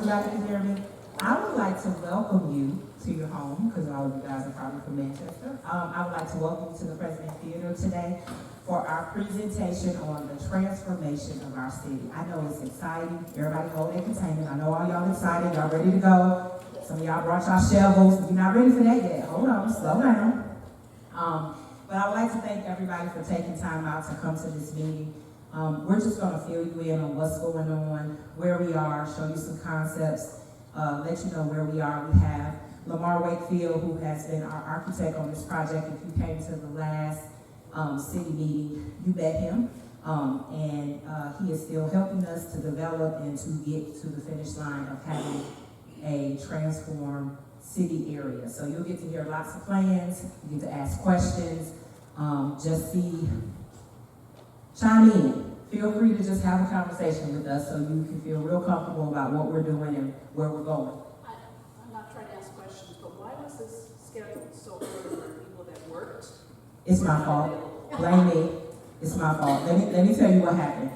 Everybody can hear me? I would like to welcome you to your home, because all of you guys are probably from Manchester. I would like to welcome you to the President Theater today for our presentation on the transformation of our city. I know it's exciting. Everybody hold their containers. I know all y'all excited. Y'all ready to go. Some of y'all brought y'all shovels. If you're not ready for that yet, hold on, slow down. But I would like to thank everybody for taking time out to come to this meeting. We're just going to fill you in on what's going on, where we are, show you some concepts, let you know where we are. We have Lamar Wakefield, who has been our architect on this project. If you came to the last city meeting, you met him. And he is still helping us to develop and to get to the finish line of having a transformed city area. So you'll get to hear lots of plans, you get to ask questions, chime in. Feel free to just have a conversation with us so you can feel real comfortable about what we're doing and where we're going. I'm not trying to ask questions, but why was this scheduled so early for people that worked? It's my fault. Blame me. It's my fault. Let me tell you what happened.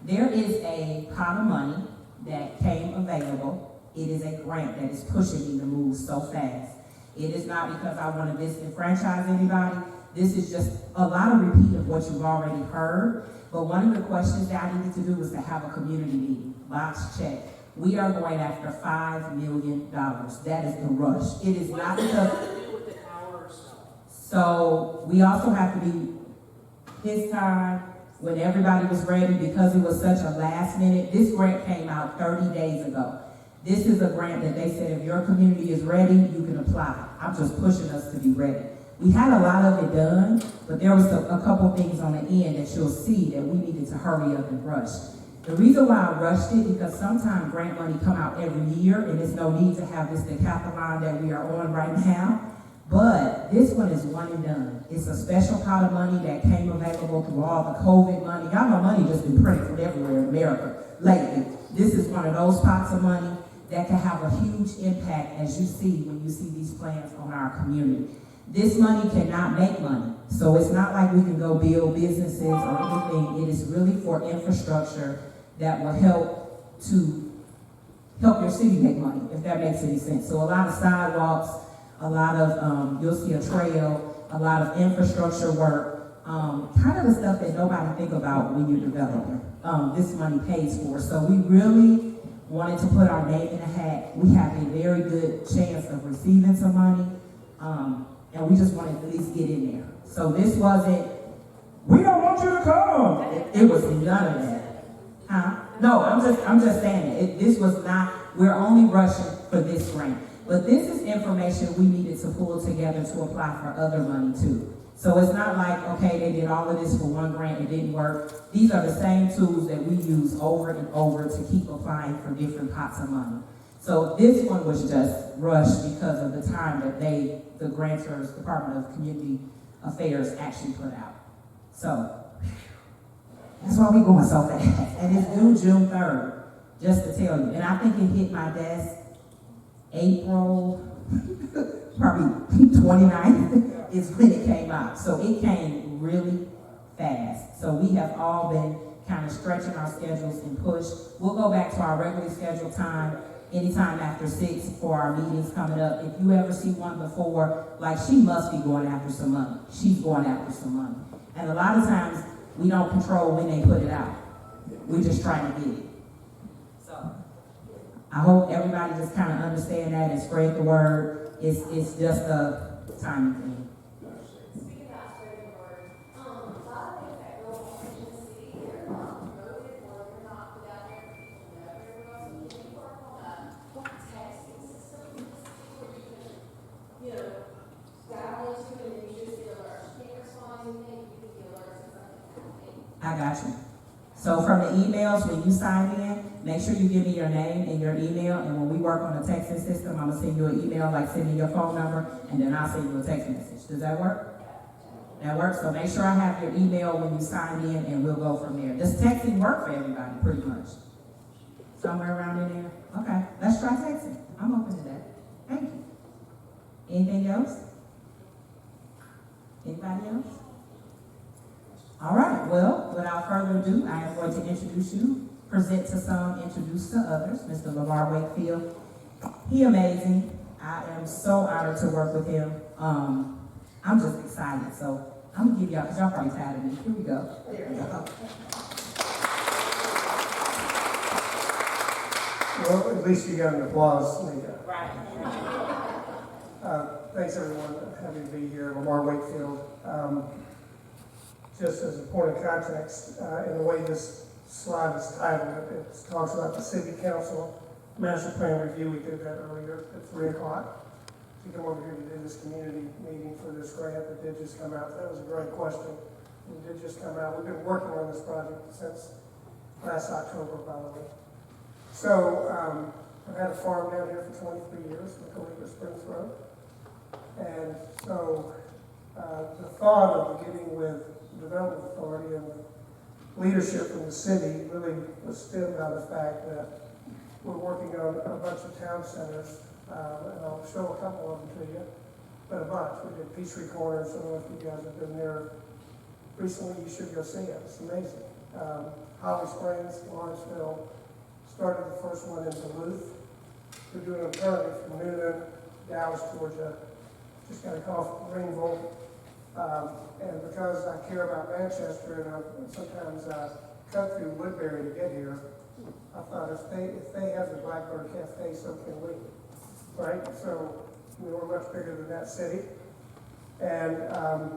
There is a pot of money that came available. It is a grant that is pushing me to move so fast. It is not because I want to disenfranchise anybody. This is just a lot of repeat of what you've already heard. But one of the questions that I needed to do was to have a community meeting. Box check. We are going after $5 million. That is the rush. It is not because. What does that have to do with the hour or so? So we also have to be his time when everybody was ready, because it was such a last minute. This grant came out 30 days ago. This is a grant that they said if your community is ready, you can apply. I'm just pushing us to be ready. We had a lot of it done, but there was a couple things on the end that you'll see that we needed to hurry up and rush. The reason why I rushed it, because sometimes grant money come out every year, and there's no need to have this decathlon that we are on right now. But this one is one and done. It's a special pot of money that came available through all the COVID money. Y'all know money just been printed from everywhere in America lately. This is one of those pots of money that can have a huge impact, as you see when you see these plans on our community. This money cannot make money. So it's not like we can go build businesses or anything. It is really for infrastructure that will help your city make money, if that makes any sense. So a lot of sidewalks, a lot of, you'll see a trail, a lot of infrastructure work, kind of the stuff that nobody think about when you're developing. This money pays for. So we really wanted to put our name in a hat. We have a very good chance of receiving some money, and we just wanted to at least get in there. So this wasn't, we don't want you to come. It was none of that. Huh? No, I'm just saying it. This was not, we're only rushing for this grant. But this is information we needed to pull together to apply for other money too. So it's not like, okay, they did all of this for one grant, it didn't work. These are the same tools that we use over and over to keep applying for different pots of money. So this one was just rushed because of the time that the grantors, Department of Community Affairs, actually put out. So that's why we're going so fast. And it's due June 3rd, just to tell you. And I think it hit my desk April, probably 29th is when it came out. So it came really fast. So we have all been kind of stretching our schedules and push. We'll go back to our regularly scheduled time anytime after 6 for our meetings coming up. If you ever see one before, like, she must be going after some money. She's going after some money. And a lot of times we don't control when they put it out. We're just trying to get it. So I hope everybody just kind of understand that and spread the word. It's just a timing thing. Speaking about spreading the word, a lot of things that go on in the city, they're not promoted or they're not put out there for people to know very well. So can you work on a texting system in the city where you can, dial into it and you just get alerts? You can't respond to anything, you can get alerts and something happening. I got you. So from the emails, when you sign in, make sure you give me your name and your email, and when we work on a texting system, I'm gonna send you an email, like send me your phone number, and then I'll send you a text message. Does that work? That works? So make sure I have your email when you sign in, and we'll go from there. Does texting work for everybody, pretty much? Somewhere around in there? Okay, let's try texting. I'm open to that. Thank you. Anything else? Anybody else? All right, well, without further ado, I am going to introduce you present to some, introduce to others, Mr. LeVar Wakefield. He amazing. I am so honored to work with him. I'm just excited. So I'm gonna give y'all, because y'all probably tired of me. Here we go. There we go. Well, at least you got an applause, Leah. Right. Thanks everyone for having me here, Lamar Wakefield. Just as a point of context, in the way this slide is titled, it talks about the City Council Master Plan Review. We did that earlier at 3 o'clock. To come over here to do this community meeting for this grant that did just come out. That was a great question. It did just come out. We've been working on this project since last October, by the way. So, I've had a farm down here for 23 years, McAleaver Springs Road. And so, the thought of getting with the Development Authority and the leadership in the city really was stemmed out of the fact that we're working on a bunch of town centers, and I'll show a couple of them to you, but a bunch. We did Peachtree Corners. I don't know if you guys have been there recently. You should go see it. It's amazing. Holly Springs, Lawrenceville, started the first one in Duluth. We're doing them currently from Newnan, Dallas, Georgia. Just got a call from Greenville. And because I care about Manchester and I sometimes cut through Woodbury to get here, I thought if they have the Blackbird Cafe, so can we, right? So we were much bigger than that city. And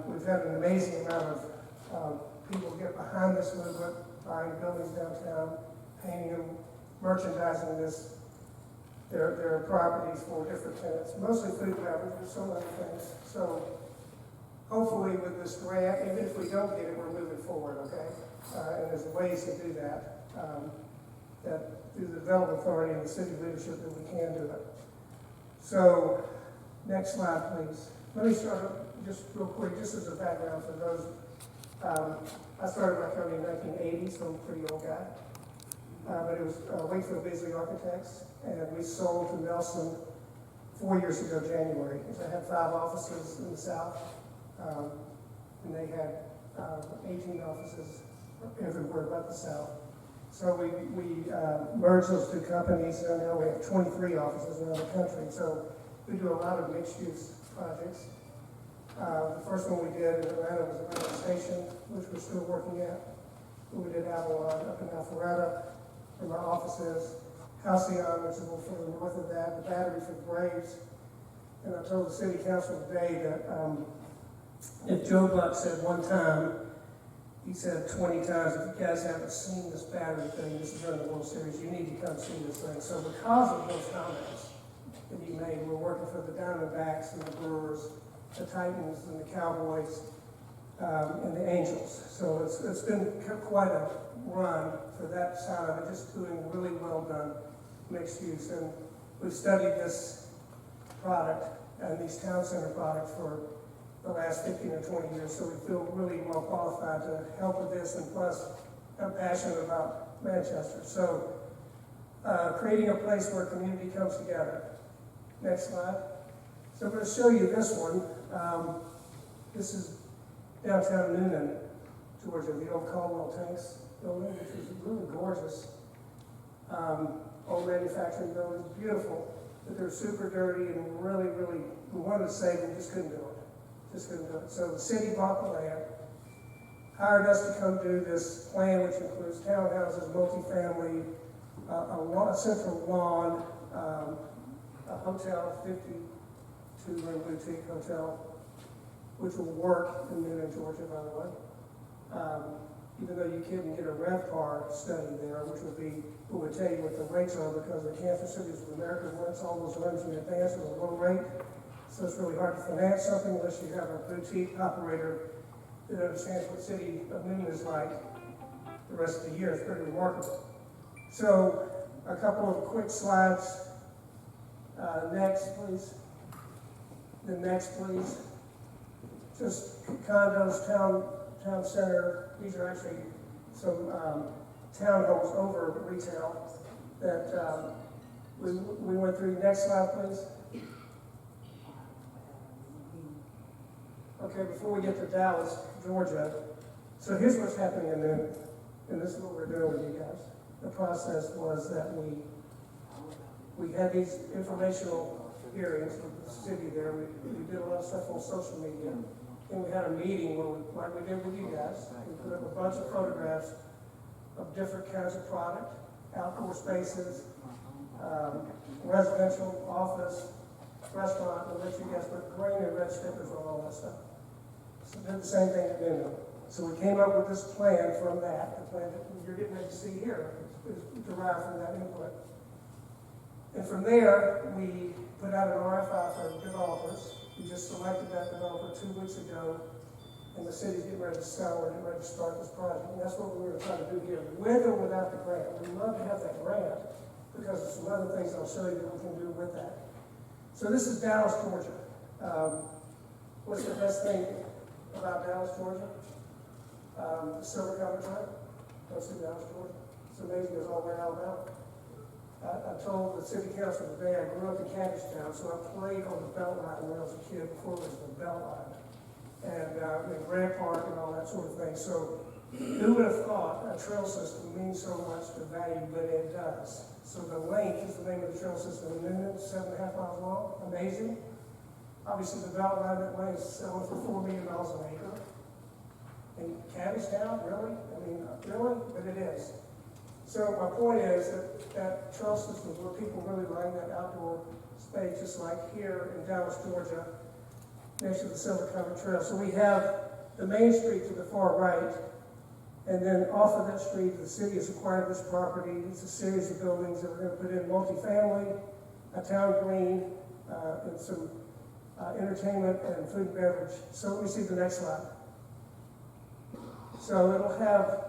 we've had an amazing amount of people get behind this movement, buying buildings downtown, painting them, merchandising their properties for different tenants, mostly food and beverage, but some other things. So hopefully with this grant, even if we don't get it, we're moving forward, okay? And there's ways to do that, that through the Development Authority and the city leadership that we can do it. So, next slide, please. Let me start just real quick, just as a background for those. I started my company in 1980, so I'm a pretty old guy. But it was Wakefield Beasley Architects, and we sold to Nelson 4 years ago, January. I had 5 offices in the South, and they had 18 offices everywhere but the South. So we merged those 2 companies, and now we have 23 offices around the country. So we do a lot of mixed-use projects. The first one we did in Atlanta was Atlanta Station, which we're still working at. We did Avalon up in Alpharetta from our offices, Halcyon, which is a little further north of that, the Battery for the Braves. And I told the city council today that if Joe Buck said one time, he said 20 times, if you guys haven't seen this Battery thing, this is during the World Series, you need to come see this thing. So because of those comments that he made, we're working for the Diamondbacks and the Brewers, the Titans and the Cowboys, and the Angels. So it's been quite a run for that side of it, just doing really well done mixed use. And we've studied this product and these town center products for the last 15 or 20 years, so we feel really well qualified to help with this, and plus I'm passionate about Manchester. So creating a place where community comes together. Next slide. So I'm going to show you this one. This is downtown Newnan, Georgia, the old Caldwell Tanks building, which is really gorgeous. Old manufacturing buildings, beautiful, but they're super dirty and really, we wanted to save them, just couldn't do it. So the city bought the land, hired us to come do this plan, which includes townhouses, multifamily, a central lawn, a hotel, 52-room boutique hotel, which will work in Newnan, Georgia, by the way. Even though you couldn't get a RevPAR study there, which would tell you what the rates are, because the Kansas Cities of America rents all those rooms in advance at a low rate. So it's really hard to finance something unless you have a boutique operator that understands what city of Newnan is like the rest of the year. It's pretty remarkable. So a couple of quick slides. Next, please. The next, please. Just condos, town center. These are actually some townhomes over retail that we went through. Next slide, please. Okay, before we get to Dallas, Georgia, so here's what's happening in Newnan, and this is what we're doing with you guys. the process was that we had these informational hearings with the city there. We did a lot of stuff on social media. And we had a meeting where like we did with you guys, we put up a bunch of photographs of different kinds of product, outdoor spaces, residential, office, restaurant, and let you guys put green and red stickers on all that stuff. So did the same thing at Newman. So we came up with this plan from that. The plan that you're getting ready to see here is derived from that input. And from there, we put out an RFI for developers. We just selected that developer 2 weeks ago, and the city's getting ready to sell, we're getting ready to start this project. And that's what we were trying to do here, with or without the grant. We'd love to have that grant, because there's some other things I'll show you that we can do with that. So this is Dallas, Georgia. What's the best thing about Dallas, Georgia? The Silver Cover Trail. That's in Dallas, Georgia. It's amazing, it's all the way out Alabama. I told the city council today, I grew up in Cabbagetown, so I played on the Beltline when I was a kid, before it was the Beltline. And in Grant Park and all that sort of thing. So who would have thought a trail system means so much to value, but it does. So the Link is the name of the trail system in Newnan, 7.5 miles long, amazing. Obviously the Beltline that way is selling for $4 million an acre. In Cabbagetown, really? I mean, really? But it is. So my point is that trail system is where people really like that outdoor space, just like here in Dallas, Georgia, next to the Silver Cover Trail. So we have the main street to the far right, and then off of that street, the city has acquired this property. It's a series of buildings that we're going to put in multifamily, a town green, and some entertainment and food and beverage. So let me see the next slide. So it'll have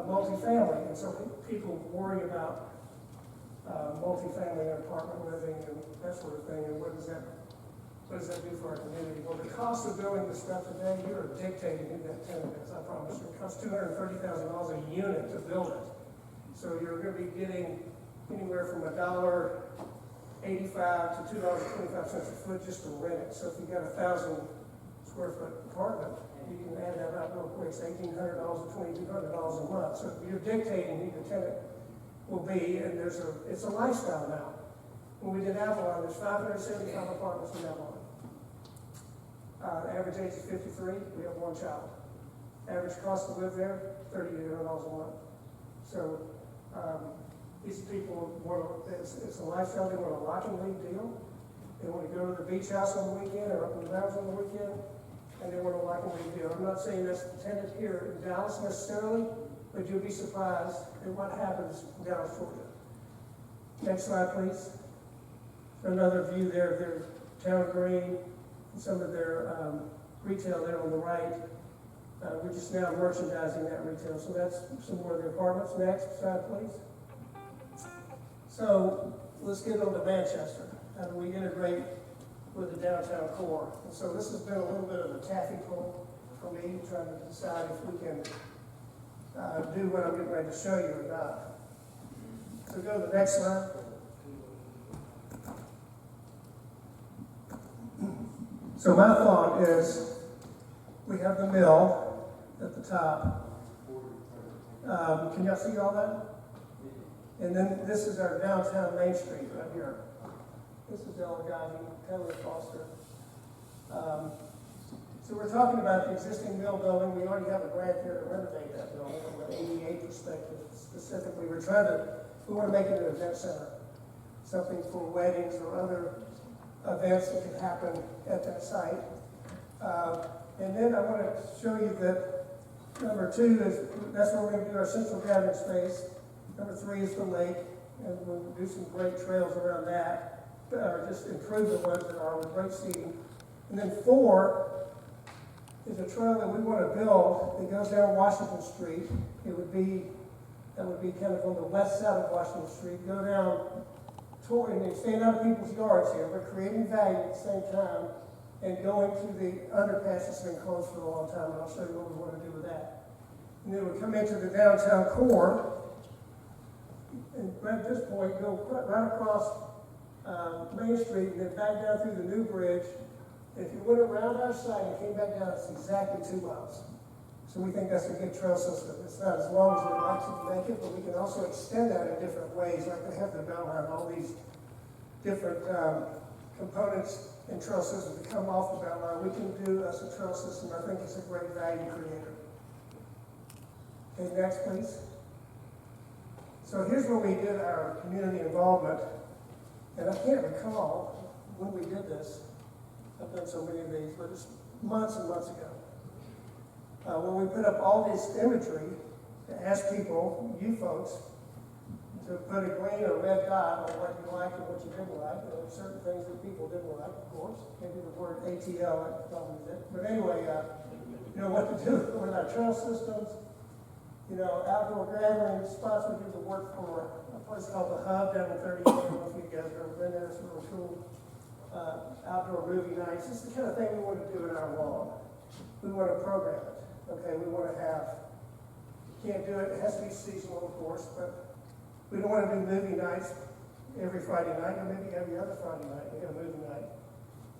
multifamily, and so people worry about multifamily and apartment living and that sort of thing, and what does that do for our community? Well, the cost of building this stuff today, you're dictating who that tenant is, I promise you. It costs $230,000 a unit to build it. So you're going to be getting anywhere from $1.85 to $2.25 a foot just to rent it. So if you got a 1,000 square foot apartment, you can add that up real quick. It's $1,800 to $2,200 a month. So you're dictating who the tenant will be, and it's a lifestyle now. When we did Avalon, there's 575 apartments in Avalon. The average age is 53. We have 1 child. Average cost to live there, $3,800 a month. So these people it's a lifestyle. They want a lock and leave deal. They want to go to the beach house on the weekend or up in the mountains on the weekend, and they want a lock and leave deal. I'm not saying that's the tenant here in Dallas necessarily, but you'll be surprised at what happens in Dallas, Georgia. Next slide, please. Another view there of their town green, and some of their retail there on the right. We're just now merchandising that retail. So that's some more of the apartments. Next slide, please. So let's get on to Manchester. How do we integrate with the downtown core? And so this has been a little bit of a taffy pull for me, trying to decide if we can do what I'm getting ready to show you or not. So go to the next slide. So my thought is, we have the mill at the top. Can y'all see all that? And then this is our downtown Main Street right here. This is El Agave, Taylor Foster. So we're talking about the existing mill building. We already have a grant here to renovate that building from an ADA perspective specifically. We want to make it an event center, something for weddings or other events that can happen at that site. And then I want to show you that number 2 is, that's where we're going to do our central gathering space. Number 3 is the lake, and we'll do some great trails around that, or just improve the ones that are with great seating. And then 4 is a trail that we want to build that goes down Washington Street. That would be kind of on the west side of Washington Street. Go down toward, and staying out of people's yards here, but creating value at the same time, and going to the underpass that's been closed for a long time, and I'll show you what we want to do with that. And then we come into the downtown core, and at this point, go right across Main Street, and then back down through the new bridge. And if you went around our site and came back down, it's exactly 2 miles. So we think that's a good trail system. It's not as long as we'd like to make it, but we can also extend that in different ways, like they have the Beltline, all these different components and trail systems that come off the Beltline. We can do as a trail system. I think it's a great value creator. Okay, next please. So here's where we did our community involvement. And I can't recall when we did this. I've done so many of these, but it's months and months ago. When we put up all this imagery to ask people, you folks, to put a green or red dot on what you liked and what you didn't like. There were certain things that people didn't like, of course. Maybe the word ATL, I probably did. But anyway, you know what to do with our trail systems. You know, outdoor gathering spots. We did the work for a place called The Hub down in 30. I don't know if you guys have ever been there. It's really cool. Outdoor movie nights. It's the kind of thing we want to do in our lawn. We want to program it. Okay, we want to have, you can't do it, it has to be seasonal, of course, but we don't want to do movie nights every Friday night, or maybe every other Friday night, we have a movie night.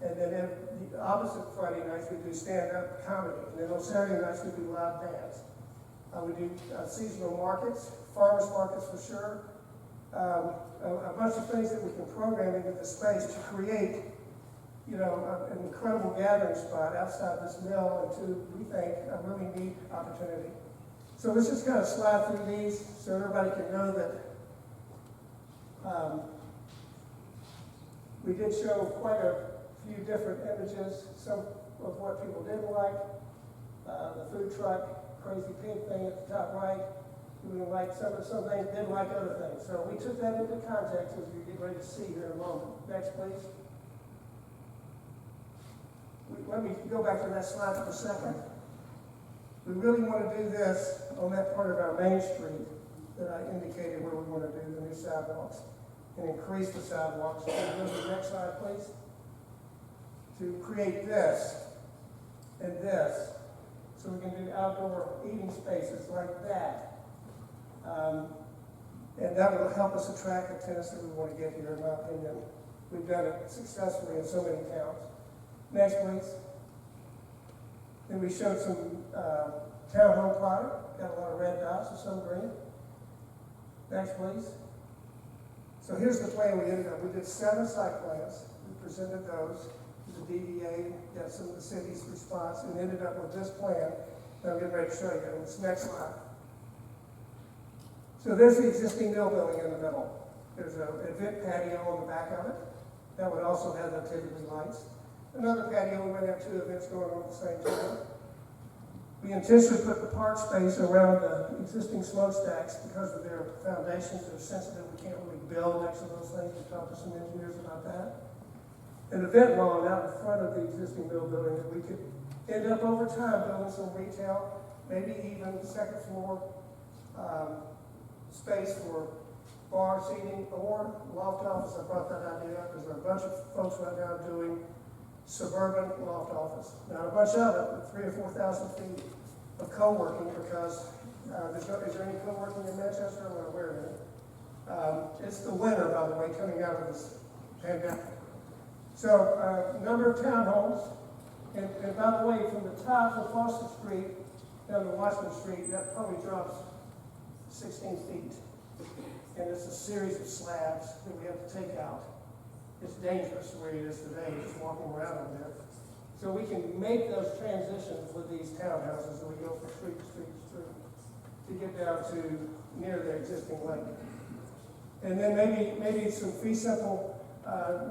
And then the opposite Friday nights, we do stand-up comedy. And then on Saturday nights, we do live dance. We do seasonal markets, farmers markets for sure. A bunch of things that we can program into the space to create, you know, an incredible gathering spot outside this mill into, we think, a really neat opportunity. So let's just kind of slide through these so everybody can know that we did show quite a few different images, some of what people didn't like. The food truck, crazy pig thing at the top right. We didn't like some things, didn't like other things. So we took that into context as we get ready to see here in a moment. Next, please. Let me go back to that slide for a second. We really want to do this on that part of our main street that I indicated where we want to do the new sidewalks and increase the sidewalks. So go to the next slide, please. To create this and this, so we can do outdoor eating spaces like that. And that will help us attract the tenants that we want to get here, in my opinion. We've done it successfully in so many towns. Next, please. Then we showed some townhome product. Got a lot of red dots and some green. Next, please. So here's the plan we ended up. We did 7 site plans. We presented those to the DDA, got some of the city's response, and ended up with this plan that I'm getting ready to show you on this next slide. So there's the existing mill building in the middle. There's an event patio on the back of it. That would also have the activity lights. Another patio, we might have 2 events going on at the same time. We intentionally put the park space around the existing smokestacks because of their foundations. They're sensitive. We can't really build next to those things. We talked to some engineers about that. An event lawn out in front of the existing mill building that we could end up over time building some retail, maybe even second floor space for bar seating or loft office. I brought that idea up because there are a bunch of folks right now doing suburban loft office. Not a bunch of it, but 3,000 or 4,000 feet of co-working because is there any co-working in Manchester? I'm not aware of it. It's the winter, by the way, coming out of this pandemic. So, number of townhomes, and by the way, from the top of Foster Street down to Washington Street, that probably drops 16 feet. And it's a series of slabs that we have to take out. It's dangerous the way it is today, just walking around on there. So we can make those transitions with these townhouses and we go from street to street to street to get down to near the existing lake. And then maybe some fee simple,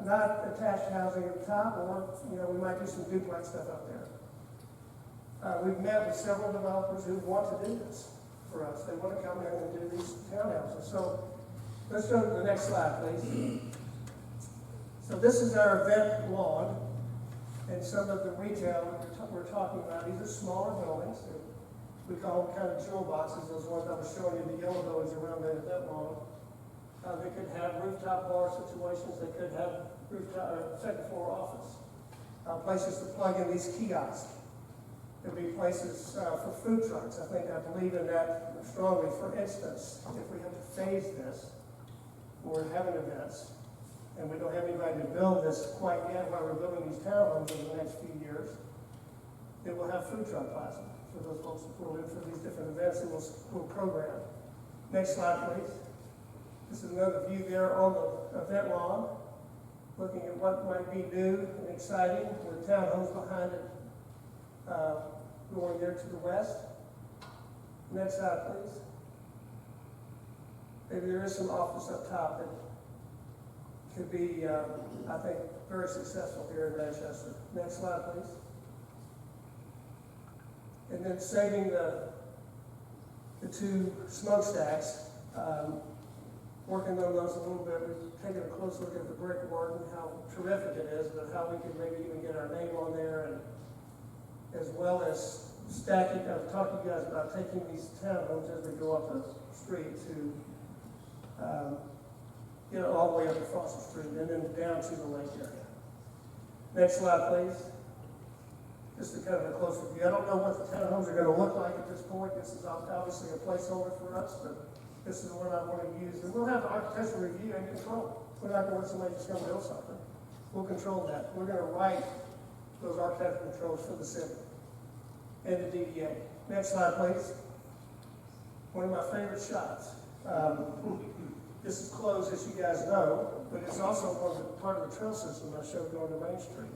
not attached housing at the top, or we might do some duplex stuff up there. We've met with several developers who want to do this for us. They want to come in and do these townhouses. So let's go to the next slide, please. So this is our event lawn and some of the retail we're talking about. These are smaller buildings. We call them kind of jewel boxes. Those ones I was showing you, the yellow buildings around the event lawn. They could have rooftop bar situations. They could have rooftop second floor office. Places to plug in these kiosks. There'll be places for food trucks. I believe in that strongly. For instance, if we have to phase this, we're having events, and we don't have anybody to build this quite yet while we're building these townhomes in the next few years, then we'll have food truck plaza for those folks that pull in for these different events that we'll program. Next slide, please. This is another view there on the event lawn, looking at what might be new and exciting with townhomes behind it, going there to the west. Next slide, please. Maybe there is some office up top that could be, I think, very successful here in Manchester. Next slide, please. And then saving the two smokestacks, working on those a little bit. We've taken a close look at the brickwork and how terrific it is, but how we can maybe even get our name on there, and as well as stacking. I've talked to you guys about taking these townhomes as we go up the street to all the way up to Foster Street and then down to the lake area. Next slide, please. Just a kind of a closer view. I don't know what the townhomes are going to look like at this point. This is obviously a placeholder for us, but this is what I want to use. And we'll have the architectural review and control. We're not going to let somebody just come build something. We'll control that. We're going to write those architectural controls for the city and the DDA. Next slide, please. One of my favorite shots. This is closed, as you guys know, but it's also part of the trail system I showed going to Main Street.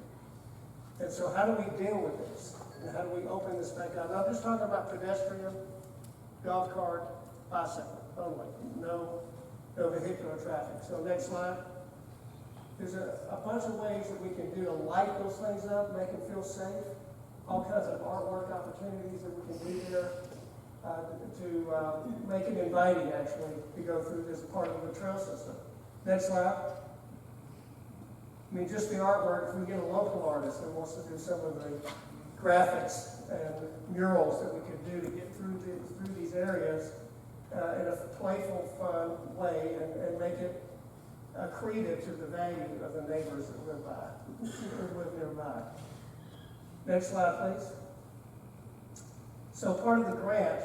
And so how do we deal with this? And how do we open this back up? Now, I'm just talking about pedestrian, golf cart, bicycle only. No vehicular traffic. So next slide. There's a bunch of ways that we can do to light those things up, make them feel safe. All kinds of artwork opportunities that we can do there. To make it inviting, actually, to go through this part of the trail system. Next slide. I mean, just the artwork, if we get a local artist that wants to do some of the graphics and murals that we could do to get through these areas in a playful, fun way and make it accretive to the value of the neighbors that live nearby. Next slide, please. So part of the grant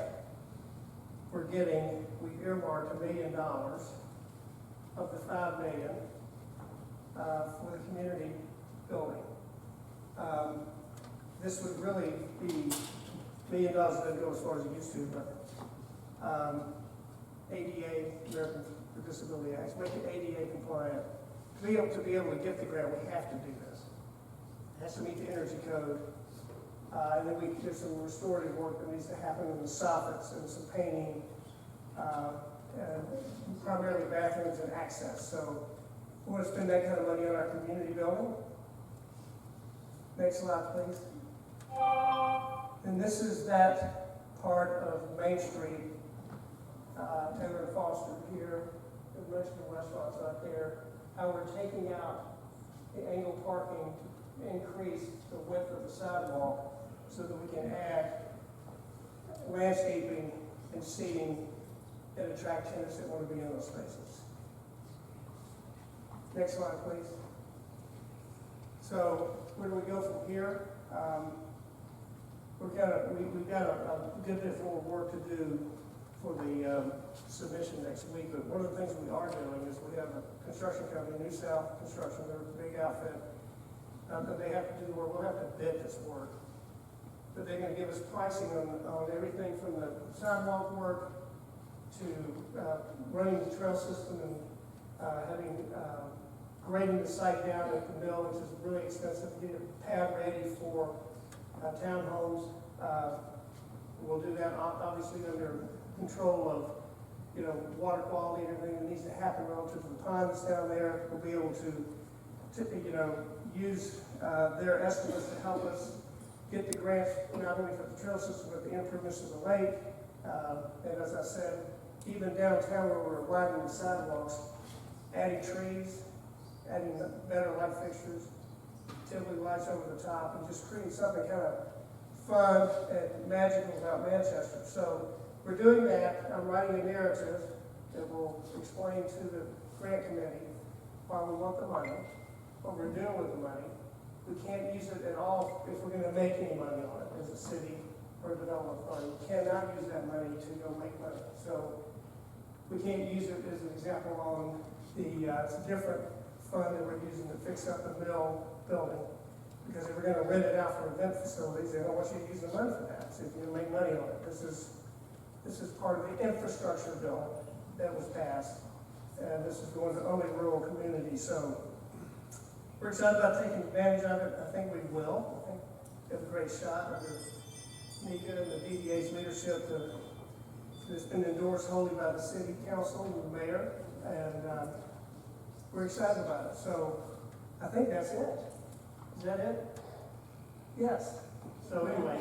we're getting, we earmarked $1 million of the $5 million for the community building. This would really be $1 million doesn't go as far as it used to, but ADA, American with Disability Act, make it ADA compliant. To be able to get the grant, we have to do this. It has to meet the energy code. And then there's some restorative work that needs to happen in the soffits and some painting, and primarily bathrooms and access. So we want to spend that kind of money on our community building. Next slide, please. And this is that part of Main Street, Taylor and Foster here, the Mexican restaurants out there, how we're taking out the angle parking to increase the width of the sidewalk, so that we can add landscaping and seating that attract tenants that want to be in those spaces. Next slide, please. So where do we go from here? We've got a good bit more work to do for the submission next week, but one of the things we are doing is we have a construction company, New South Construction, they're a big outfit, that they have to do the work. We'll have to bid this work. But they're going to give us pricing on everything from the sidewalk work to running the trail system and grading the site down at the mill, which is really expensive to get a pad ready for townhomes. We'll do that obviously under control of water quality and everything that needs to happen relative to the pond that's down there. We'll be able to use their estimates to help us get the grants not only for the trail system but the improvements to the lake. And as I said, even downtown where we're widening the sidewalks, adding trees, adding better light fixtures, typically lights over the top, and just creating something kind of fun and magical about Manchester. So we're doing that. I'm writing a narrative that will explain to the grant committee why we want the money, what we're doing with the money. We can't use it at all if we're going to make any money on it as a city or a development fund. We cannot use that money to go make money. So we can't use it as an example on the it's a different fund that we're using to fix up the mill building. Because if we're gonna rent it out for event facilities, they don't want you to use the money for that, so if you're gonna make money on it. This is part of the infrastructure bill that was passed, and this is going to only rural communities, so we're excited about taking advantage of it. I think we will. I think we have a great shot under Nika and the DDA's leadership that's been endorsed wholly by the city council and the mayor, and we're excited about it. So I think that's it. Is that it? Yes. So anyway,